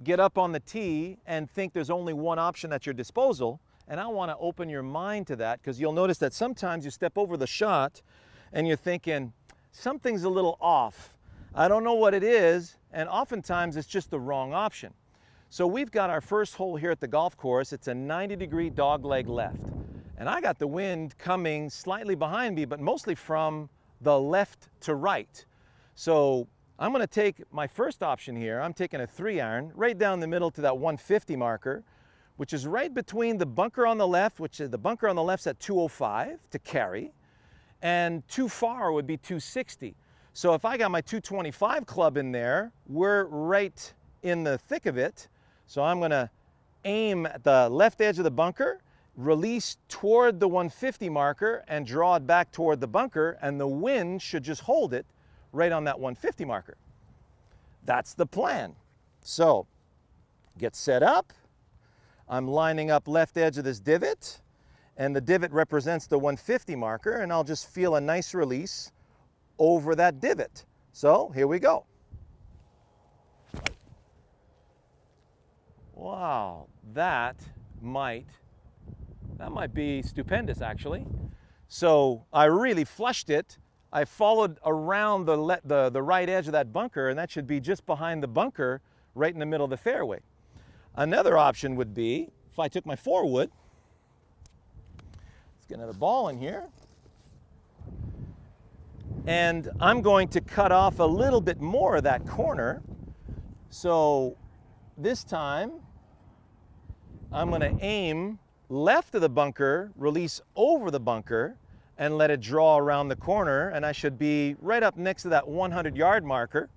get up on the tee and think there's only one option at your disposal. And I want to open your mind to that, because you'll notice that sometimes you step over the shot and you're thinking, something's a little off. I don't know what it is, and oftentimes it's just the wrong option. So we've got our first hole here at the golf course. It's a 90-degree dogleg left. And I got the wind coming slightly behind me, but mostly from the left to right. So I'm going to take my first option here. I'm taking a 3-iron right down the middle to that 150 marker, which is right between the bunker on the left, which is the bunker on the left's at 205 to carry, and too far would be 260. So if I got my 225 club in there, we're right in the thick of it. So I'm going to aim at the left edge of the bunker, release toward the 150 marker, and draw it back toward the bunker, and the wind should just hold it right on that 150 marker. That's the plan. So get set up. I'm lining up left edge of this divot, and the divot represents the 150 marker, and I'll just feel a nice release over that divot. So here we go. Wow, that might be stupendous, actually. So I really flushed it. I followed around the right edge of that bunker, and that should be just behind the bunker, right in the middle of the fairway. Another option would be, if I took my 4-wood, let's get another ball in here, and I'm going to cut off a little bit more of that corner. So this time, I'm going to aim left of the bunker, release over the bunker, and let it draw around the corner, and I should be right up next to that 100-yard marker.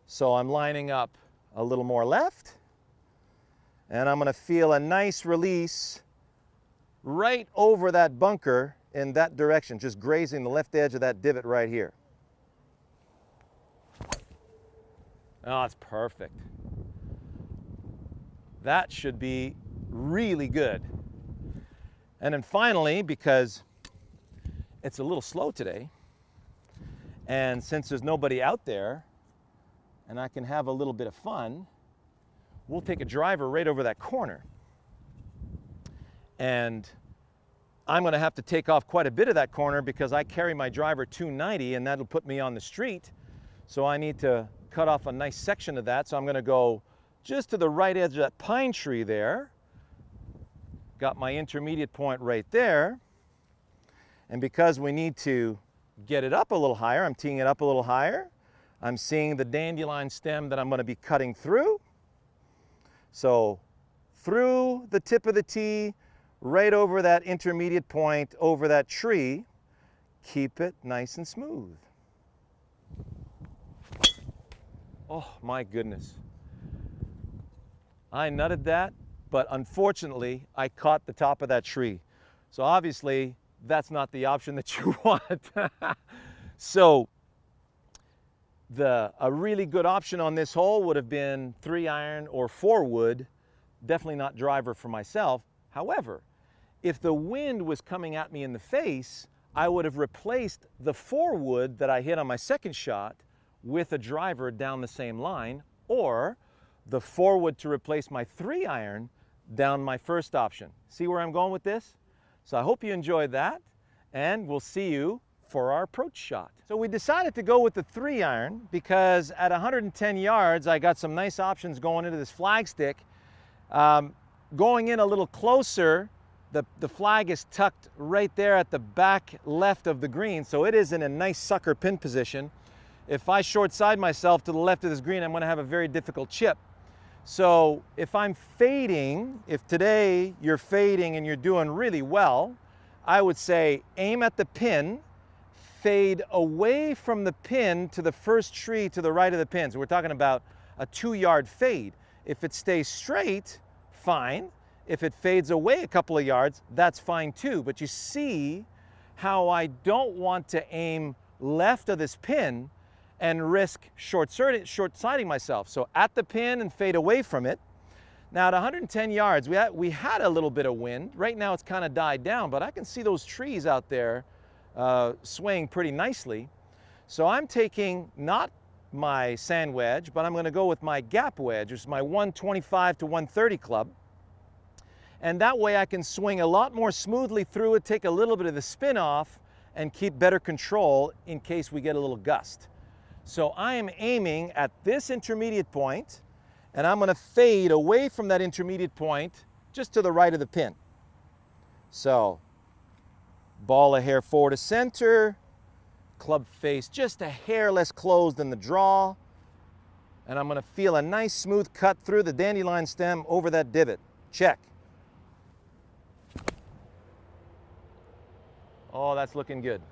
So I'm lining up a little more left, and I'm going to feel a nice release right over that bunker in that direction, just grazing the left edge of that divot right here. Oh, that's perfect. That should be really good. And then finally, because it's a little slow today, and since there's nobody out there, and I can have a little bit of fun, we'll take a driver right over that corner. And I'm going to have to take off quite a bit of that corner because I carry my driver 290, and that'll put me on the street. So I need to cut off a nice section of that. So I'm going to go just to the right edge of that pine tree there. Got my intermediate point right there. And because we need to get it up a little higher, I'm teeing it up a little higher. I'm seeing the dandelion stem that I'm going to be cutting through. So through the tip of the tee, right over that intermediate point, over that tree, keep it nice and smooth. Oh my goodness. I nutted that, but unfortunately I caught the top of that tree. So obviously that's not the option that you want. So a really good option on this hole would have been 3-iron or 4-wood, definitely not driver for myself. However, if the wind was coming at me in the face, I would have replaced the 4-wood that I hit on my second shot with a driver down the same line, or the 4-wood to replace my 3-iron down my first option. See where I'm going with this? So I hope you enjoyed that, and we'll see you for our approach shot. So we decided to go with the 3-iron because at 110 yards, I got some nice options going into this flag stick. Going in a little closer, the flag is tucked right there at the back left of the green, so it is in a nice sucker pin position. If I short side myself to the left of this green, I'm going to have a very difficult chip. So if I'm fading, if today you're fading and you're doing really well, I would say aim at the pin, fade away from the pin to the first tree to the right of the pin. So we're talking about a 2-yard fade. If it stays straight, fine. If it fades away a couple of yards, that's fine too. But you see how I don't want to aim left of this pin and risk short-siding myself. So at the pin and fade away from it. Now at 110 yards, we had a little bit of wind. Right now it's kind of died down, but I can see those trees out there swaying pretty nicely. So I'm taking not my sand wedge, but I'm going to go with my gap wedge, which is my 125 to 130 club. And that way I can swing a lot more smoothly through it, take a little bit of the spin off, and keep better control in case we get a little gust. So I am aiming at this intermediate point, and I'm going to fade away from that intermediate point just to the right of the pin. So ball a hair forward to center, club face just a hair less closed than the draw, and I'm going to feel a nice smooth cut through the dandelion stem over that divot. Check. Oh, that's looking good.